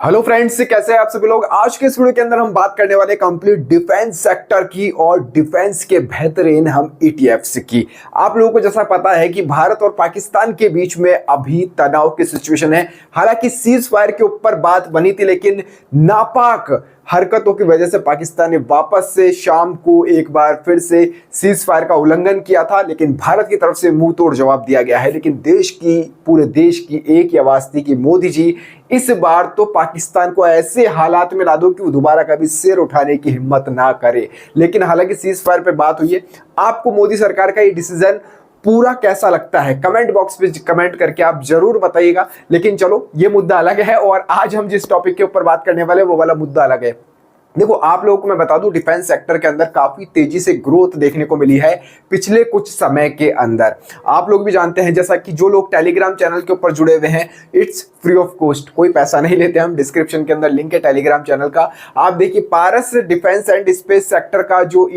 Hello friends, कैसे हैं आप सभी लोग। आज के इस वीडियो के अंदर हम बात करने वाले कंप्लीट डिफेंस सेक्टर की और डिफेंस के बेहतरीन हम ईटीएफ्स की। आप लोगों को जैसा पता है कि भारत और पाकिस्तान के बीच में अभी तनाव की सिचुएशन है। हालांकि सीज फायर के ऊपर बात बनी थी, लेकिन नापाक हरकतों की वजह से पाकिस्तान ने वापस से शाम को एक बार फिर से सीज फायर का उल्लंघन किया था, लेकिन भारत की तरफ से मुंह तोड़ जवाब दिया गया है। लेकिन पूरे देश की एक ही आवाज थी कि मोदी जी इस बार तो पाकिस्तान को ऐसे हालात में ला दो कि वो दोबारा कभी सिर उठाने की हिम्मत ना करे। लेकिन हालांकि सीज फायर पे बात हुई है। आपको मोदी सरकार का ये डिसीजन पूरा कैसा लगता है, कमेंट बॉक्स में कमेंट करके आप जरूर बताइएगा। लेकिन चलो, ये मुद्दा अलग है और आज हम जिस टॉपिक के ऊपर बात करने वाले वो वाला मुद्दा अलग है। देखो, आप लोगों को मैं बता दूं, डिफेंस सेक्टर के अंदर काफी तेजी से ग्रोथ देखने को मिली है पिछले कुछ समय के अंदर। आप लोग भी जानते हैं, जैसा कि जो लोग टेलीग्राम चैनल के ऊपर जुड़े हुए हैं, इट्स फ्री ऑफ कॉस्ट, कोई पैसा नहीं लेते हम। डिस्क्रिप्शन के अंदर लिंक है टेलीग्राम चैनल का। आप देखिए, पारस डिफेंस एंड स्पेस सेक्टर का जो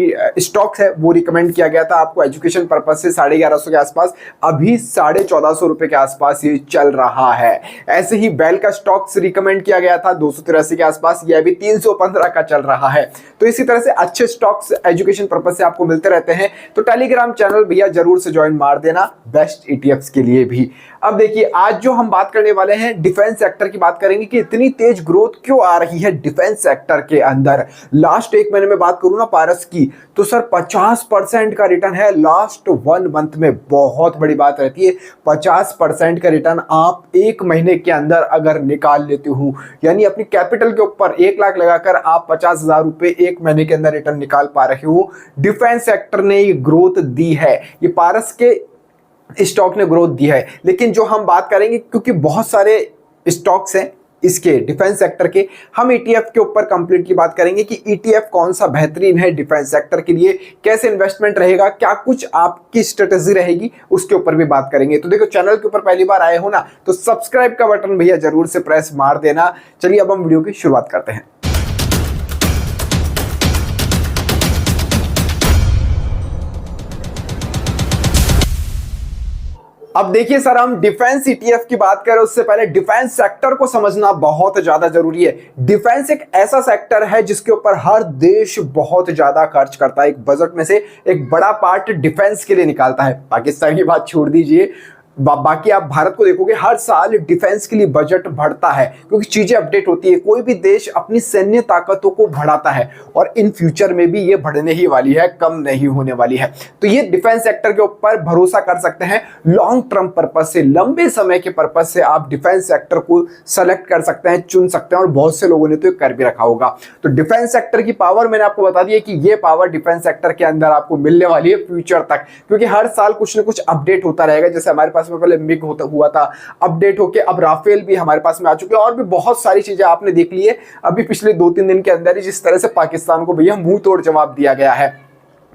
स्टॉक्स है वो रिकमेंड किया गया था आपको एजुकेशन पर्पज से 1150 के आसपास। अभी 1450 रुपए के आसपास ये चल रहा है। ऐसे ही बेल का स्टॉक्स रिकमेंड किया गया था 283 के आसपास, ये अभी 315 का चल रहा है। तो इसी तरह से अच्छे स्टॉक्स एजुकेशन पर्पस से आपको मिलते रहते हैं। तो टेलीग्राम चैनल भैया जरूर से ज्वाइन मार देना, बेस्ट ईटीएफ्स के लिए भी। अब देखिए, आज जो हम बात करने वाले हैं डिफेंस सेक्टर की बात करेंगे कि इतनी तेज ग्रोथ क्यों आ रही है डिफेंस सेक्टर के अंदर। लास्ट एक महीने में बात करूं ना पारस की, तो सर 50% का रिटर्न है लास्ट 1 मंथ में। बहुत बड़ी बात रहती है 50% का रिटर्न आप एक महीने के अंदर अगर निकाल लेते हो, यानी अपनी कैपिटल के ऊपर 1 लाख लगाकर आप 50,000 रुपए एक महीने के अंदर रिटर्न निकाल पा रहे हो। डिफेंस सेक्टर ने ये ग्रोथ दी है, ये पारस के स्टॉक ने ग्रोथ दी है। लेकिन जो हम बात करेंगे, क्योंकि बहुत सारे स्टॉक्स हैं इसके डिफेंस सेक्टर के, हम ईटीएफ के ऊपर कंप्लीटली बात करेंगे कि ईटीएफ कौन सा बेहतरीन है डिफेंस सेक्टर के लिए, कैसे इन्वेस्टमेंट रहेगा, क्या कुछ आपकी स्ट्रेटेजी रहेगी, उसके ऊपर भी बात करेंगे। तो देखो, चैनल के ऊपर पहली बार आए हो ना, तो सब्सक्राइब का बटन भैया जरूर से प्रेस मार देना। चलिए अब हम वीडियो की शुरुआत करते हैं। अब देखिए सर, हम डिफेंस ईटीएफ की बात करें उससे पहले डिफेंस सेक्टर को समझना बहुत ज्यादा जरूरी है। डिफेंस एक ऐसा सेक्टर है जिसके ऊपर हर देश बहुत ज्यादा खर्च करता है। एक बजट में से एक बड़ा पार्ट डिफेंस के लिए निकालता है। पाकिस्तान की बात छोड़ दीजिए, बाकी आप भारत को देखोगे, हर साल डिफेंस के लिए बजट बढ़ता है, क्योंकि चीजें अपडेट होती है। कोई भी देश अपनी सैन्य ताकतों को बढ़ाता है और इन फ्यूचर में भी ये बढ़ने ही वाली है, कम नहीं होने वाली है। तो ये डिफेंस सेक्टर के ऊपर भरोसा कर सकते हैं। लॉन्ग टर्म पर्पज से, लंबे समय के पर्पज से आप डिफेंस सेक्टर को सेलेक्ट कर सकते हैं, चुन सकते हैं, और बहुत से लोगों ने तो कर भी रखा होगा। तो डिफेंस सेक्टर की पावर मैंने आपको बता दी है कि ये पावर डिफेंस सेक्टर के अंदर आपको मिलने वाली है फ्यूचर तक, क्योंकि हर साल कुछ ना कुछ अपडेट होता रहेगा। जैसे हमारे पास में पहले मिग हुआ था, अपडेट होके अब राफेल भी हमारे पास में आ चुके हैं, और भी बहुत सारी चीजें आपने देख ली है अभी पिछले 2-3 दिन के अंदर ही, जिस तरह से पाकिस्तान को भैया मुंह तोड़ जवाब दिया गया है।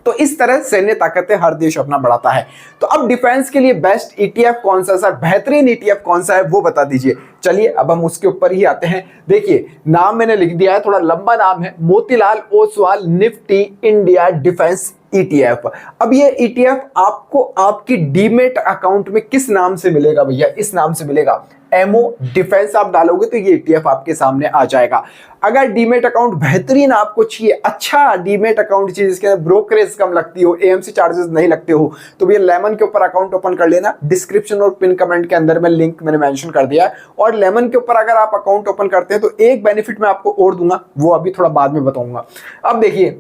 तो इस तरह सैन्य ताकतें हर देश अपना बढ़ाता है। तो अब डिफेंस के लिए बेस्ट ईटीएफ कौन सा, सर बेहतरीन ईटीएफ कौन सा है, वो बता दीजिए। चलिए अब हम उसके ऊपर ही आते हैं। देखिए, नाम मैंने लिख दिया है, थोड़ा लंबा नाम है, Motilal Oswal Nifty India defence ETF. अब ये ईटीएफ आपको आपकी डीमेट अकाउंट में किस नाम से मिलेगा भैया, इस नाम से मिलेगा, एमओ डिफेंस आप डालोगे तो ये ईटीएफ आपके सामने आ जाएगा। अगर डीमेट अकाउंट बेहतरीन आपको चाहिए, अच्छा डीमेट अकाउंट चाहिए जिसके अंदर ब्रोकरेज कम लगती हो, एएमसी चार्जेस नहीं लगते हो, तो भैया लेमन के ऊपर अकाउंट ओपन कर लेना। डिस्क्रिप्शन और पिन कमेंट के अंदर में लिंक मैंने मेंशन कर दिया है। और लेमन के ऊपर अगर आप अकाउंट ओपन करते हैं तो एक बेनिफिट मैं आपको और दूंगा, वो अभी थोड़ा बाद में बताऊंगा। अब देखिए,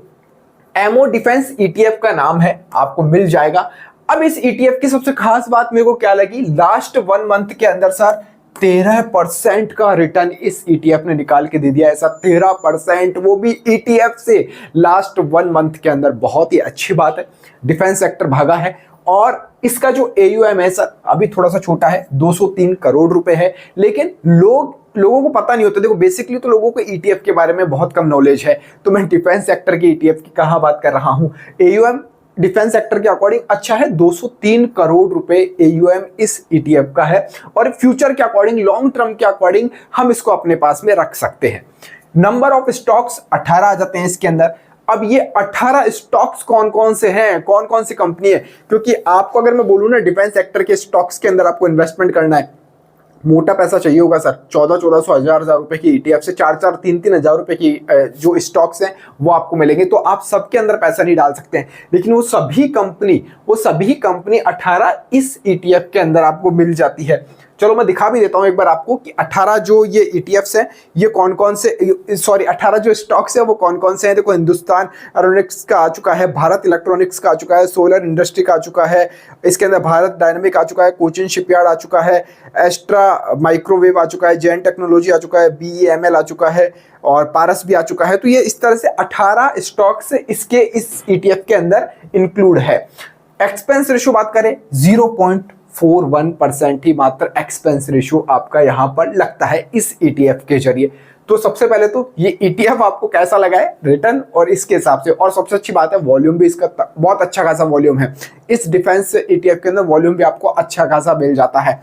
एमओ डिफेंस ईटीएफ का नाम है, आपको मिल जाएगा। अब इस ईटीएफ की सबसे खास बात मेरे को क्या लगी, लास्ट 1 मंथ के अंदर सर 13% का रिटर्न इस ईटीएफ ने निकाल के दे दिया। ऐसा 13%, वो भी ईटीएफ से लास्ट 1 मंथ के अंदर। बहुत ही अच्छी बात है, डिफेंस सेक्टर भागा है। और इसका जो एयूएम है सर अभी थोड़ा सा छोटा है, 203 करोड़ रुपए है। लेकिन लोगों को पता नहीं होता। देखो, बेसिकली तो लोगों को ईटीएफ के बारे में बहुत कम नॉलेज है, तो मैं डिफेंस सेक्टर की ईटीएफ की कहां बात कर रहा हूं। एयूएम डिफेंस सेक्टर के अकॉर्डिंग अच्छा है, 203 करोड़ रुपए एयूएम इस ईटीएफ का है, और फ्यूचर के अकॉर्डिंग, लॉन्ग टर्म के अकॉर्डिंग हम इसको अपने पास में रख सकते हैं। नंबर ऑफ स्टॉक्स 18 आ जाते हैं इसके अंदर। अब ये 18 स्टॉक्स कौन कौन से हैं, कौन कौन सी कंपनी है, क्योंकि आपको अगर मैं बोलूं ना डिफेंस सेक्टर के स्टॉक्स के अंदर आपको इन्वेस्टमेंट करना है, मोटा पैसा चाहिए होगा सर, 1400 हजार रुपए की ईटीएफ से 3 हजार रुपए की जो स्टॉक्स हैं वो आपको मिलेंगे, तो आप सबके अंदर पैसा नहीं डाल सकते हैं। लेकिन वो सभी कंपनी 18 इस ईटीएफ के अंदर आपको मिल जाती है। चलो मैं दिखा भी देता हूं एक बार आपको कि 18 जो ये ईटीएफ्स हैं ये कौन कौन से, 18 जो स्टॉक्स है वो कौन कौन से हैं। देखो, हिंदुस्तान एरोनॉटिक्स का आ चुका है, भारत इलेक्ट्रॉनिक्स का आ चुका है, सोलर इंडस्ट्री का आ चुका है, इसके अंदर भारत डायनेमिक आ चुका है, कोचिन शिपयार्ड आ चुका है, एस्ट्रा माइक्रोवेव आ चुका है, जैन टेक्नोलॉजी आ चुका है, बीईएमएल आ चुका है और पारस भी आ चुका है। तो ये इस तरह से 18 स्टॉक्स इसके इस ईटीएफ के अंदर इंक्लूड है। एक्सपेंस रेशियो बात करें 0.41% ही मात्र एक्सपेंस रेशियो आपका यहां पर लगता है इस ईटीएफ के जरिए। तो सबसे पहले तो ये ईटीएफ आपको कैसा लगा है रिटर्न और इसके हिसाब से, और सबसे अच्छी बात है वॉल्यूम भी इसका बहुत अच्छा खासा वॉल्यूम है। इस डिफेंस ईटीएफ के अंदर वॉल्यूम भी आपको अच्छा खासा मिल जाता है।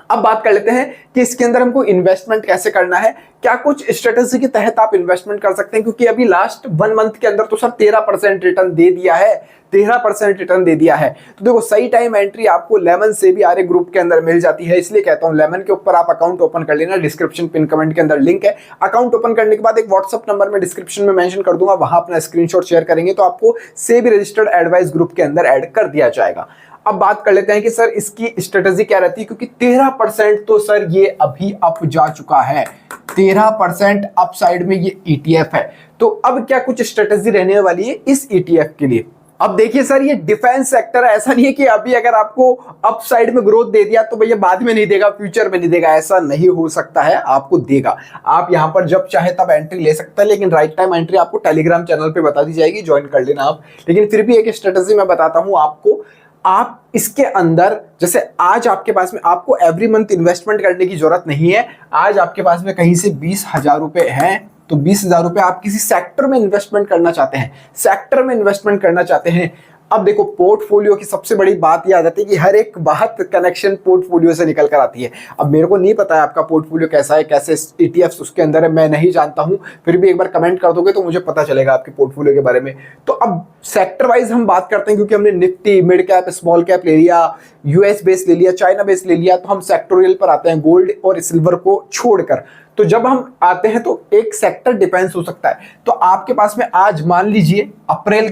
अब बात कर लेते हैं कि इसके अंदर हमको इन्वेस्टमेंट कैसे करना है, क्या कुछ स्ट्रेटेजी के तहत आप इन्वेस्टमेंट कर सकते हैं, क्योंकि अभी लास्ट 1 मंथ के अंदर तो सर 13% रिटर्न दे दिया है, 13% रिटर्न दे दिया है। तो देखो, सही टाइम एंट्री आपको लेमन से भी आरे ग्रुप के अंदर मिल जाती है, इसलिए कहता हूं लेमन के ऊपर आप अकाउंट ओपन कर लेना। डिस्क्रिप्शन पिन कमेंट के अंदर लिंक है। अकाउंट ओपन करने के बाद एक व्हाट्सअप नंबर में डिस्क्रिप्शन में मेंशन कर दूंगा, वहां अपना स्क्रीनशॉट शेयर करेंगे तो आपको सेबी रजिस्टर्ड एडवाइस ग्रुप के अंदर ऐड कर दिया जाएगा। अब बात कर लेते हैं कि सर इसकी स्ट्रेटेजी क्या रहती है, क्योंकि 13% तो सर ये अभी अप जा चुका है, 13% अप साइड में ये ईटीएफ है। तो अब क्या कुछ स्ट्रेटेजी रहने वाली है इस ईटीएफ के लिए। अब देखिए सर, ये डिफेंस सेक्टर है, ऐसा नहीं है कि अभी अगर आपको अप साइड में ग्रोथ दे दिया तो भैया बाद में नहीं देगा, फ्यूचर में नहीं देगा, ऐसा नहीं हो सकता है, आपको देगा। आप यहां पर जब चाहे तब एंट्री ले सकते हैं, लेकिन राइट टाइम एंट्री आपको टेलीग्राम चैनल पे बता दी जाएगी, ज्वाइन कर लेना आप। लेकिन फिर भी एक स्ट्रेटेजी मैं बताता हूं आपको। आप इसके अंदर, जैसे आज आपके पास में आपको एवरी मंथ इन्वेस्टमेंट करने की जरूरत नहीं है। आज आपके पास में कहीं से 20,000 रुपए हैं तो 20,000 रुपए आप किसी सेक्टर में इन्वेस्टमेंट करना चाहते हैं, सेक्टर में इन्वेस्टमेंट करना चाहते हैं। अब देखो, पोर्टफोलियो की सबसे बड़ी बात यह आ जाती है कि हर एक बात कनेक्शन पोर्टफोलियो से निकल कर आती है। अब मेरे को नहीं पता है आपका पोर्टफोलियो कैसा है, कैसे ईटीएफ्स उसके अंदर है, मैं नहीं जानता हूं, फिर भी एक बार कमेंट कर दोगे तो मुझे पता चलेगा आपके पोर्टफोलियो के बारे में। तो अब सेक्टर वाइज हम बात करते हैं, क्योंकि हमने Nifty, mid cap, small cap ले लिया, यूएस बेस ले लिया, चाइना बेस ले लिया, तो हम सेक्टोरियल पर आते हैं, गोल्ड और सिल्वर को छोड़कर। तो जब हम आते हैं तो एक सेक्टर डिपेंड्स हो सकता है। तो आपके पास में आज मान लीजिए मई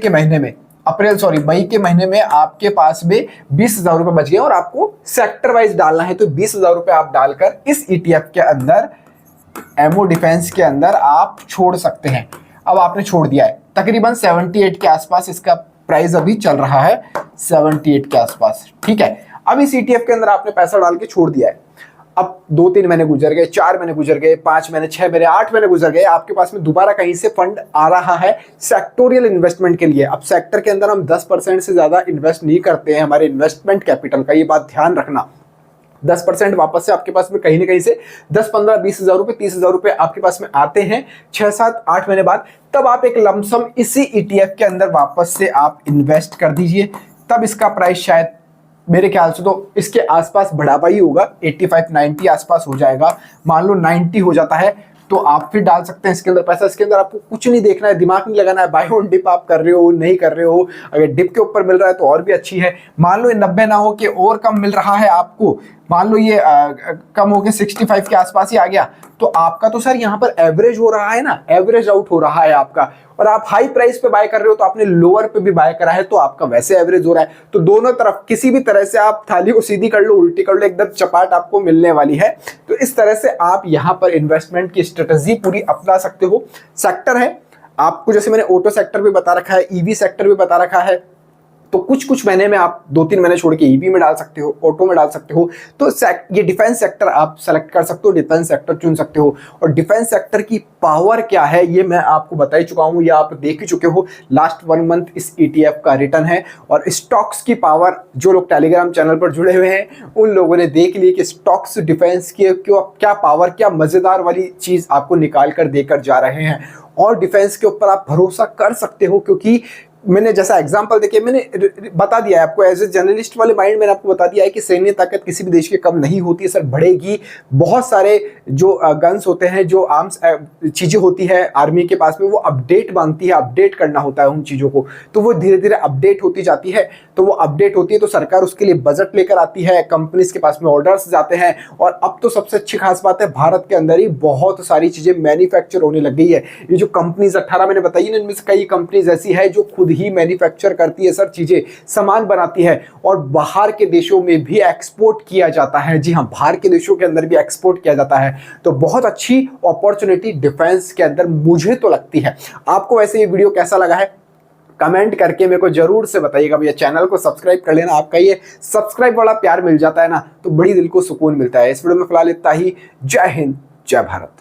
के महीने में आपके पास में 20,000 रुपए बच गए और आपको सेक्टर वाइज डालना है, तो 20,000 रुपए आप डालकर इस ईटीएफ के अंदर, एमओ डिफेंस के अंदर आप छोड़ सकते हैं। अब आपने छोड़ दिया है, तकरीबन 78 के आसपास इसका प्राइस अभी चल रहा है, 78 के आसपास, ठीक है। अब इस ईटीएफ के अंदर आपने पैसा डाल के छोड़ दिया है। अब 2-3 महीने गुजर गए, 4 महीने गुजर गए, 5 महीने, 6 महीने, 8 महीने गुजर गए, आपके पास में दोबारा कहीं से फंड आ रहा है सेक्टोरियल इन्वेस्टमेंट के लिए। अब सेक्टर के अंदर हम 10% से ज्यादा इन्वेस्ट नहीं करते हैं, हमारे इन्वेस्टमेंट कैपिटल का, ये बात ध्यान रखना। 10% वापस से आपके पास में कहीं ना कहीं से 10, 15, 20,000 रुपए, 30,000 रुपए आपके पास में आते हैं 6, 7, 8 महीने बाद। तब आप एक लमसम इसी ईटीएफ के अंदर वापस से आप इन्वेस्ट कर दीजिए। तब इसका प्राइस शायद मेरे ख्याल से तो इसके आसपास बढ़ावा ही होगा, 85-90 आसपास हो जाएगा। मान लो 90 हो जाता है तो आप फिर डाल सकते हैं इसके अंदर पैसा। इसके अंदर आपको कुछ नहीं देखना है, दिमाग नहीं लगाना है, बाय ऑन डिप आप कर रहे हो नहीं कर रहे हो। अगर डिप के ऊपर मिल रहा है तो और भी अच्छी है। मान लो ये 90 ना हो कि और कम मिल रहा है आपको, मान लो ये कम हो के 65 के आसपास ही आ गया, तो आपका तो सर यहाँ पर एवरेज हो रहा है ना, एवरेज आउट हो रहा है आपका। और आप हाई प्राइस पे बाय कर रहे हो तो आपने लोअर पे भी बाय करा है तो आपका वैसे एवरेज हो रहा है। तो दोनों तरफ किसी भी तरह से आप थाली को सीधी कर लो, उल्टी कर लो, एकदम चपाट आपको मिलने वाली है। तो इस तरह से आप यहाँ पर इन्वेस्टमेंट की स्ट्रेटेजी पूरी अपना सकते हो। सेक्टर है आपको, जैसे मैंने ऑटो सेक्टर भी बता रखा है, ईवी सेक्टर भी बता रखा है, तो कुछ महीने में आप 2-3 महीने छोड़ के ईवी में डाल सकते हो, ऑटो में डाल सकते हो। तो ये डिफेंस सेक्टर आप सेलेक्ट कर सकते हो, डिफेंस सेक्टर चुन सकते हो। और डिफेंस सेक्टर की पावर क्या है ये मैं आपको बता ही चुका हूं, या आप देख ही चुके हो। लास्ट 1 मंथ इस ईटीएफ का रिटर्न है। और स्टॉक्स की पावर, जो लोग टेलीग्राम चैनल पर जुड़े हुए हैं उन लोगों ने देख ली कि स्टॉक्स डिफेंस की क्या पावर, क्या मजेदार वाली चीज आपको निकाल कर देकर जा रहे हैं। और डिफेंस के ऊपर आप भरोसा कर सकते हो, क्योंकि मैंने जैसा एग्जांपल देखिए, मैंने बता दिया है आपको, एज ए जर्नलिस्ट वाले माइंड मैंने आपको बता दिया है कि सैन्य ताकत किसी भी देश की कम नहीं होती है सर, बढ़ेगी। बहुत सारे जो गन्स होते हैं, जो आर्म्स चीज़ें होती है आर्मी के पास में, वो अपडेट मांगती है, अपडेट करना होता है उन चीज़ों को, तो वो धीरे धीरे अपडेट होती जाती है। तो वो अपडेट होती है तो सरकार उसके लिए बजट लेकर आती है, कंपनीज के पास में ऑर्डर्स जाते हैं। और अब तो सबसे अच्छी खास बात है, भारत के अंदर ही बहुत सारी चीज़ें मैन्युफैक्चर होने लग गई है। ये जो कंपनीज 18 मैंने बताई ना, इनमें से कई कंपनीज ऐसी है जो खुद ही मैन्युफैक्चर करती है सर, चीजें सामान बनाती है और बाहर के देशों में भी एक्सपोर्ट किया जाता है। जी हाँ, बाहर के देशों के अंदर भी एक्सपोर्ट किया जाता है। तो बहुत अच्छी अपॉर्चुनिटी डिफेंस के अंदर मुझे तो लगती है। आपको वैसे ये वीडियो कैसा लगा है कमेंट करके मेरे को जरूर से बताइएगा। भैया चैनल को सब्सक्राइब कर लेना, आपका ये सब्सक्राइब वाला प्यार मिल जाता है ना तो बड़ी दिल को सुकून मिलता है। इस वीडियो में फिलहाल इतना ही। जय हिंद, जय भारत।